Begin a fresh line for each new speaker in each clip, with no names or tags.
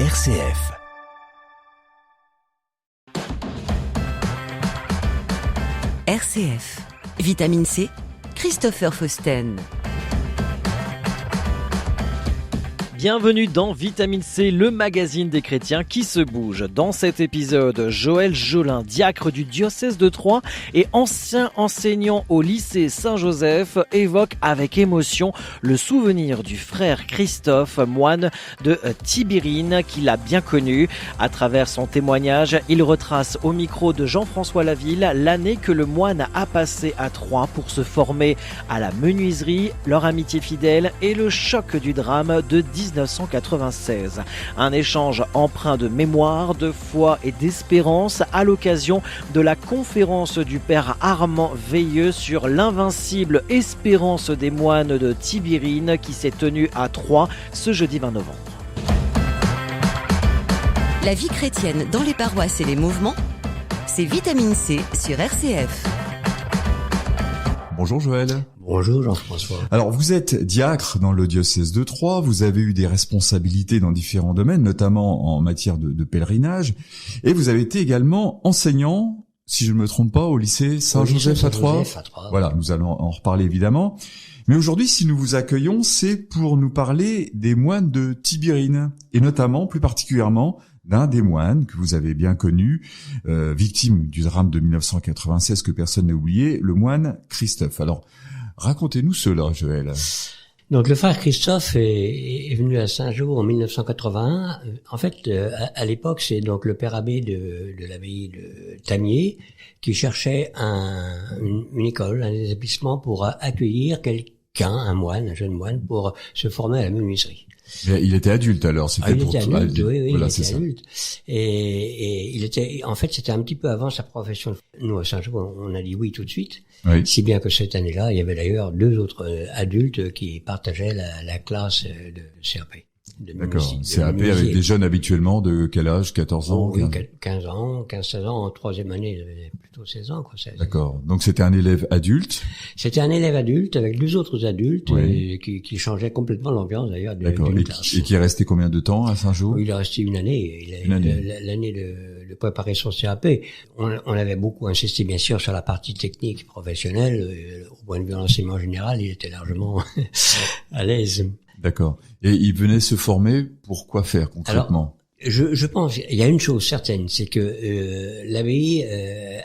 RCF.
RCF. Vitamine C, Christopher Fausten.
Bienvenue dans Vitamine C, le magazine des chrétiens qui se bougent. Dans cet épisode, Joël Jolin, diacre du diocèse de Troyes et ancien enseignant au lycée Saint-Joseph, évoque avec émotion le souvenir du frère Christophe, moine de Tibérine, qu'il a bien connu. À travers son témoignage, il retrace au micro de Jean-François Laville l'année que le moine a passé à Troyes pour se former à la menuiserie, leur amitié fidèle et le choc du drame de 1996. Un échange empreint de mémoire, de foi et d'espérance à l'occasion de la conférence du père Armand Veilleux sur l'invincible espérance des moines de Tibérine qui s'est tenue à Troyes ce jeudi 20 novembre.
La vie chrétienne dans les paroisses et les mouvements, c'est Vitamine C sur RCF.
Bonjour Joël.
Bonjour Jean-François.
Alors vous êtes diacre dans le diocèse de Troyes, vous avez eu des responsabilités dans différents domaines, notamment en matière de pèlerinage, et vous avez été également enseignant, si je ne me trompe pas, au lycée Saint-Joseph à Troyes. Voilà, nous allons en reparler évidemment. Mais aujourd'hui, si nous vous accueillons, c'est pour nous parler des moines de Tibérine, et notamment, plus particulièrement, d'un des moines que vous avez bien connu, victime du drame de 1996 que personne n'a oublié, le moine Christophe. Alors, racontez-nous cela, Joël.
Donc le frère Christophe est venu à Saint-Jean en 1981. En fait, à l'époque, c'est donc le père abbé de l'abbaye de Tamier qui cherchait une école, un établissement pour accueillir quelqu'un, un jeune moine, pour se former à la menuiserie.
Mais il était adulte alors, c'était
il
pour
était adulte, oui,
voilà,
il était adulte. Et il était, en fait, c'était un petit peu avant sa profession. Nous, à Saint-Jean, on a dit oui tout de suite.
Oui.
Si bien que cette année-là, il y avait d'ailleurs deux autres adultes qui partageaient la classe de CAP.
D'accord. CAP avec des jeunes habituellement de quel âge? 14 ans?
Oui, 15 ans, 15-16 ans. En troisième année, plutôt 16 ans, quoi. 16.
D'accord. Donc c'était un élève adulte?
C'était un élève adulte avec deux autres adultes,
oui.
qui changeaient complètement l'ambiance d'ailleurs
d'une
classe.
Et qui est resté combien de temps à Saint-Jean?
Il est resté une année. L'année de préparer son CAP. On avait beaucoup insisté bien sûr sur la partie technique professionnelle. Au point de vue de l'enseignement général, il était largement à l'aise.
D'accord. Et il venait se former pour quoi faire concrètement?
Alors, je pense, il y a une chose certaine, c'est que l'abbaye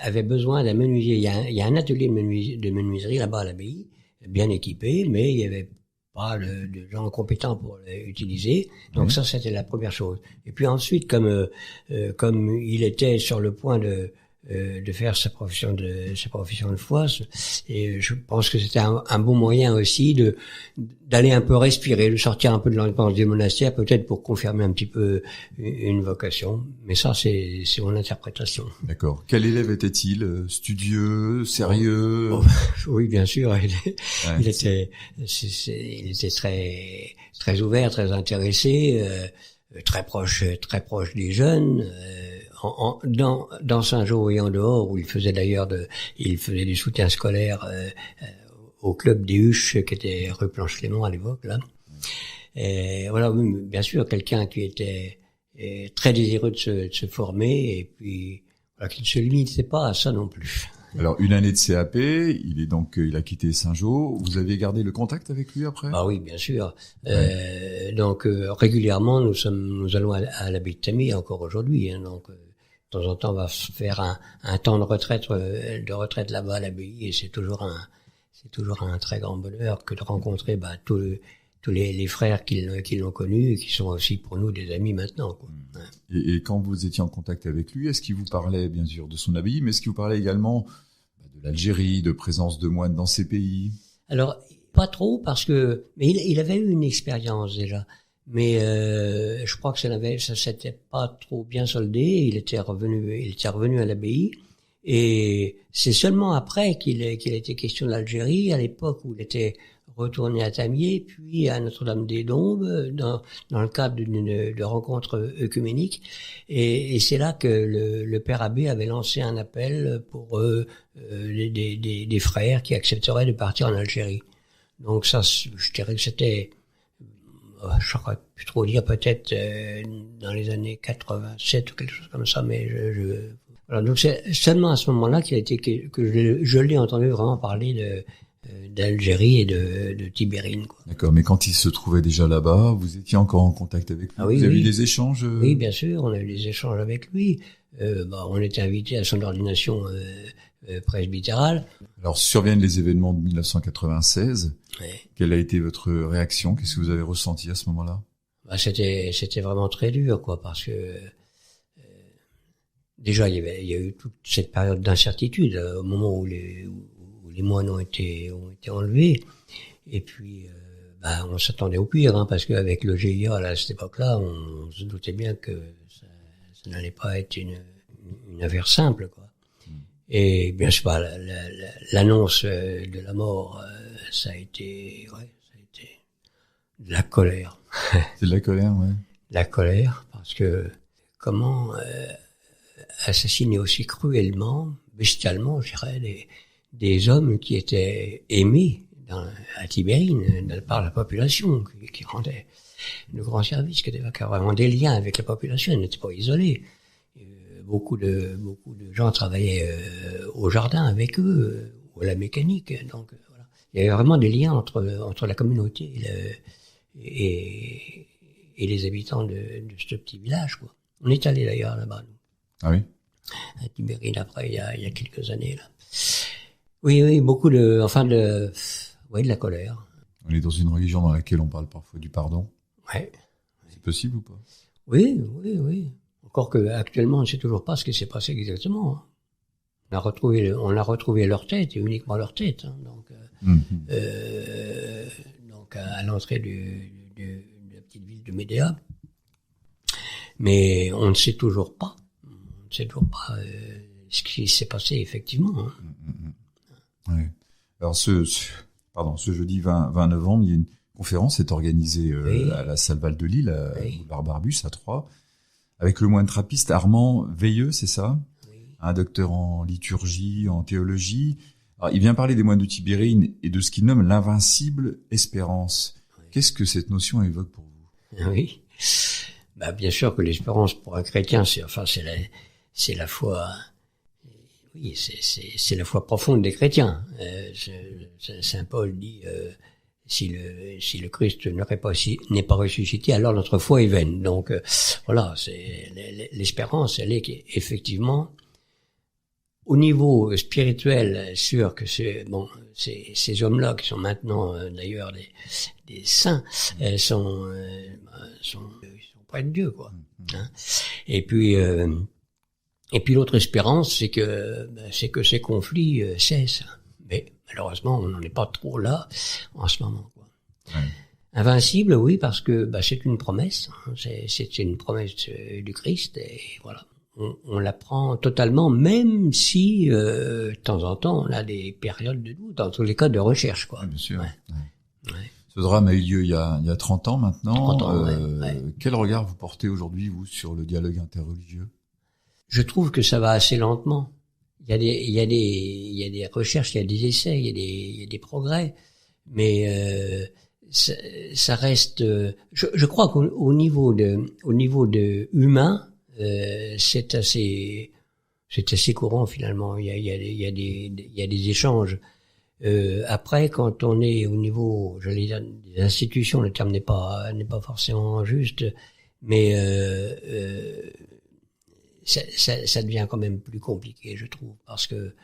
avait besoin d'un menuisier. Il y a un atelier de menuiserie là-bas à l'abbaye, bien équipé, mais il y avait pas de gens compétents pour l'utiliser. Donc ça, c'était la première chose. Et puis ensuite, comme il était sur le point de faire sa profession de foi, et je pense que c'était un bon moyen aussi d'aller un peu respirer, de sortir un peu de l'ambiance du monastère, peut-être pour confirmer un petit peu une vocation. Mais ça, c'est mon interprétation.
D'accord. Quel élève était-il? Studieux, sérieux?
Oui, bien sûr. Il était très très ouvert, très intéressé, très proche des jeunes. Dans Saint-Jean et en dehors, où il faisait du soutien scolaire au club des Huches qui était rue Planche-Clément à l'époque là. Et voilà, bien sûr, quelqu'un qui était très désireux de se former et puis voilà, qui ne se limitait pas à ça non plus.
Alors une année de CAP, il a quitté Saint-Jean. Vous aviez gardé le contact avec lui après?
Ah oui, bien sûr. Donc régulièrement, nous allons à l'abbaye de Tamier encore aujourd'hui. Donc de temps en temps, on va faire un temps de retraite là-bas à l'abbaye, et c'est toujours un très grand bonheur que de rencontrer tous les frères qui l'ont connu et qui sont aussi pour nous des amis maintenant, quoi.
Et quand vous étiez en contact avec lui, est-ce qu'il vous parlait bien sûr de son abbaye, mais est-ce qu'il vous parlait également de l'Algérie, de présence de moines dans ces pays?
Alors pas trop, mais il avait eu une expérience déjà. Mais je crois que ça s'était pas trop bien soldé. Il était revenu à l'abbaye, et c'est seulement après qu'il a été question de l'Algérie, à l'époque où il était retourné à Tamier, puis à Notre-Dame-des-Dombes, dans le cadre de rencontres œcuméniques. Et c'est là que le père abbé avait lancé un appel pour des frères qui accepteraient de partir en Algérie. Donc ça, je dirais que c'était je saurais plus trop dire, peut-être dans les années 87 ou quelque chose comme ça, mais voilà, donc c'est seulement à ce moment-là qu'il a été que je l'ai entendu vraiment parler d'Algérie et de Tibérine, quoi.
D'accord, mais quand il se trouvait déjà là-bas, vous étiez encore en contact avec lui?
Ah oui,
vous avez
oui.
eu des échanges?
Oui, bien sûr, on a eu des échanges avec lui. On était invités à son ordination presbytérale.
Alors surviennent les événements de 1996.
Ouais.
Quelle a été votre réaction? Qu'est-ce que vous avez ressenti à ce moment-là?
C'était vraiment très dur, quoi, parce que déjà il y a eu toute cette période d'incertitude au moment où les moines ont été enlevés, et puis on s'attendait au pire, hein, parce qu'avec le GIA à cette époque-là, on se doutait bien que ça n'allait pas être une affaire simple, quoi. Et bien sûr, l'annonce de la mort, ça a été de la colère.
C'est de la colère, ouais.
La colère, parce que comment assassiner aussi cruellement, bestialement, je dirais, des hommes qui étaient aimés à Tibérine par la population, qui rendaient de grands services, qui avaient vraiment des liens avec la population, ils n'étaient pas isolés. Beaucoup de gens travaillaient au jardin avec eux, ou à la mécanique. Donc voilà, il y avait vraiment des liens entre la communauté et les habitants de ce petit village, quoi. On est allé d'ailleurs là-bas, nous.
Ah oui?
À Tibérine, après, il y a quelques années, là. Oui, beaucoup de la colère.
On est dans une religion dans laquelle on parle parfois du pardon.
Ouais.
C'est possible ou pas?
Oui. Encore que actuellement, on ne sait toujours pas ce qui s'est passé exactement, hein. On a retrouvé leur tête, et uniquement leur tête, hein. Donc à l'entrée de la petite ville de Médéa. Mais on ne sait toujours pas. Ce qui s'est passé effectivement, hein.
Ouais. Alors ce jeudi 20 novembre, il y a une conférence qui est organisée à la salle Val de Lille, à Boulevard Barbus, à Troyes, avec le moine trappiste Armand Veilleux, c'est ça?
Oui.
Un docteur en liturgie, en théologie. Alors, il vient parler des moines de Tibérine et de ce qu'il nomme l'invincible espérance. Oui. Qu'est-ce que cette notion évoque pour vous?
Oui. Bien sûr que l'espérance pour un chrétien, c'est la foi. Oui, c'est la foi profonde des chrétiens. Saint Paul dit si le Christ n'est pas ressuscité, alors notre foi est vaine. Donc voilà, c'est l'espérance, elle est effectivement au niveau spirituel, sûr que ces hommes-là qui sont maintenant d'ailleurs des saints sont près de Dieu, quoi. Hein. Et puis l'autre espérance, c'est que ces conflits cessent. Mais malheureusement, on n'en est pas trop là en ce moment, quoi. Ouais. Invincible, oui, parce que c'est une promesse. Hein, c'est une promesse du Christ, et voilà. On la prend totalement, même si de temps en temps on a des périodes de doute, dans tous les cas de recherche, quoi.
Ouais, bien sûr.
Ouais.
Ce drame a eu lieu il y a 30 ans maintenant.
30 ans, ouais.
Quel regard vous portez aujourd'hui, vous, sur le dialogue interreligieux?
Je trouve que ça va assez lentement. Il y a des recherches, il y a des essais, il y a des progrès, mais ça reste. Je crois qu'au niveau de humain, c'est assez courant finalement. Il y a des échanges. Après, quand on est au niveau, j'allais dire, des institutions, le terme n'est pas forcément juste, mais ça devient quand même plus compliqué, je trouve, parce que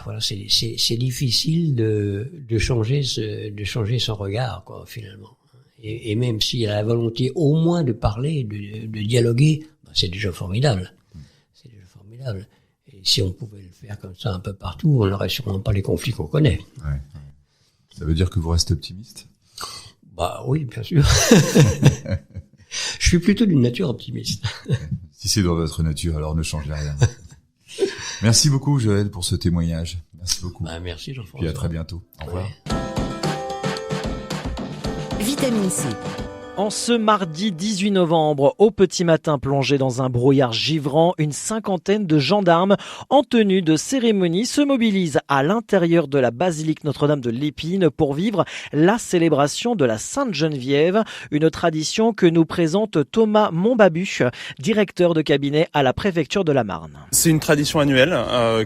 voilà, c'est difficile de changer son regard, quoi, finalement. Et même s'il y a la volonté au moins de parler, de dialoguer, c'est déjà formidable. C'est déjà formidable. Et si on pouvait le faire comme ça un peu partout, on n'aurait sûrement pas les conflits qu'on connaît.
Ouais. Ça veut dire que vous restez optimiste?
Oui, bien sûr. Je suis plutôt d'une nature optimiste.
Si c'est dans votre nature, alors ne changez rien. Merci beaucoup, Joël, pour ce témoignage. Merci beaucoup.
Merci, Jean-François.
Puis à très bientôt. Au revoir.
Vitamine C.
En ce mardi 18 novembre, au petit matin plongé dans un brouillard givrant, une cinquantaine de gendarmes en tenue de cérémonie se mobilisent à l'intérieur de la basilique Notre-Dame de l'Épine pour vivre la célébration de la Sainte-Geneviève, une tradition que nous présente Thomas Montbabu, directeur de cabinet à la préfecture de la Marne.
C'est une tradition annuelle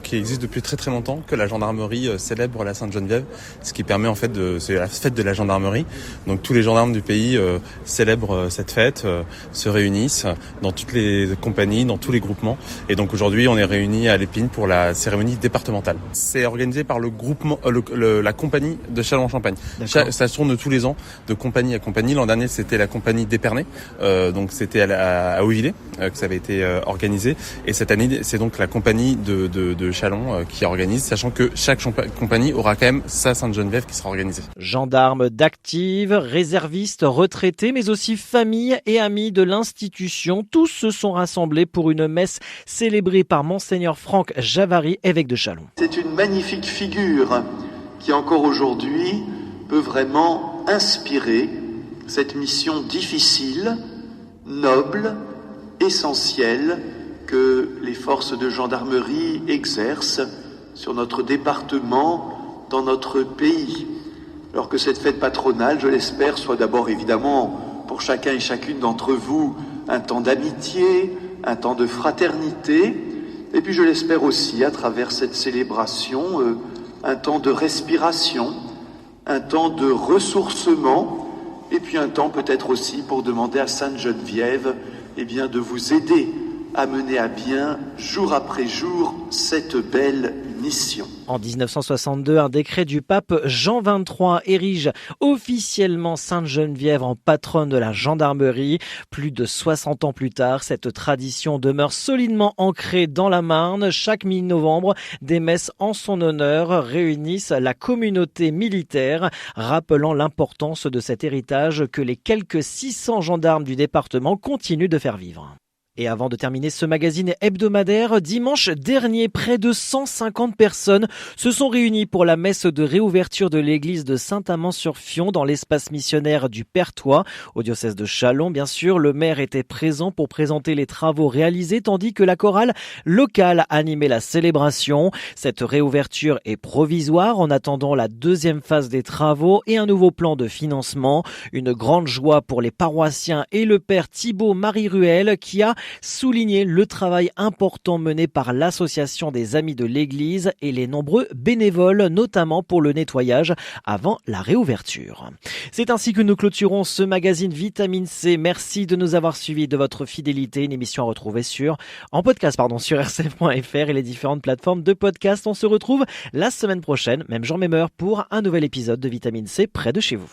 qui existe depuis très très longtemps, que la gendarmerie célèbre la Sainte-Geneviève, ce qui permet en fait c'est la fête de la gendarmerie. Donc tous les gendarmes du pays célèbrent cette fête, se réunissent dans toutes les compagnies, dans tous les groupements. Et donc aujourd'hui, on est réunis à l'Épine pour la cérémonie départementale. C'est organisé par le groupement, la compagnie de Châlons-en-Champagne. Ça se tourne tous les ans de compagnie à compagnie. L'an dernier, c'était la compagnie d'Épernay, donc c'était à Hauvillers que ça avait été organisé. Et cette année, c'est donc la compagnie de Châlons qui organise, sachant que chaque compagnie aura quand même sa Sainte-Geneviève qui sera organisée.
Gendarmes d'active, réservistes, retraités, mais aussi familles et amis de l'institution, tous se sont rassemblés pour une messe célébrée par Monseigneur Franck Javary, évêque de Châlons.
C'est une magnifique figure qui encore aujourd'hui peut vraiment inspirer cette mission difficile, noble, essentielle que les forces de gendarmerie exercent sur notre département, dans notre pays. Alors que cette fête patronale, je l'espère, soit d'abord évidemment pour chacun et chacune d'entre vous un temps d'amitié, un temps de fraternité, et puis je l'espère aussi à travers cette célébration, un temps de respiration, un temps de ressourcement, et puis un temps peut-être aussi pour demander à Sainte-Geneviève de vous aider à mener à bien, jour après jour, cette belle mission.
En 1962, un décret du pape Jean XXIII érige officiellement Sainte-Geneviève en patronne de la gendarmerie. Plus de 60 ans plus tard, cette tradition demeure solidement ancrée dans la Marne. Chaque mi-novembre, des messes en son honneur réunissent la communauté militaire, rappelant l'importance de cet héritage que les quelques 600 gendarmes du département continuent de faire vivre. Et avant de terminer ce magazine hebdomadaire, dimanche dernier, près de 150 personnes se sont réunies pour la messe de réouverture de l'église de Saint-Amand-sur-Fion dans l'espace missionnaire du Perthois. Au diocèse de Châlons, bien sûr, le maire était présent pour présenter les travaux réalisés, tandis que la chorale locale animait la célébration. Cette réouverture est provisoire en attendant la deuxième phase des travaux et un nouveau plan de financement. Une grande joie pour les paroissiens et le père Thibaut-Marie Ruel qui a souligner le travail important mené par l'association des Amis de l'Église et les nombreux bénévoles, notamment pour le nettoyage avant la réouverture. C'est ainsi que nous clôturons ce magazine Vitamine C. Merci de nous avoir suivis, de votre fidélité. Une émission à retrouver sur rcf.fr et les différentes plateformes de podcast. On se retrouve la semaine prochaine, même jour, même heure, pour un nouvel épisode de Vitamine C près de chez vous.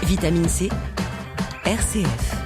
Vitamine C, RCF.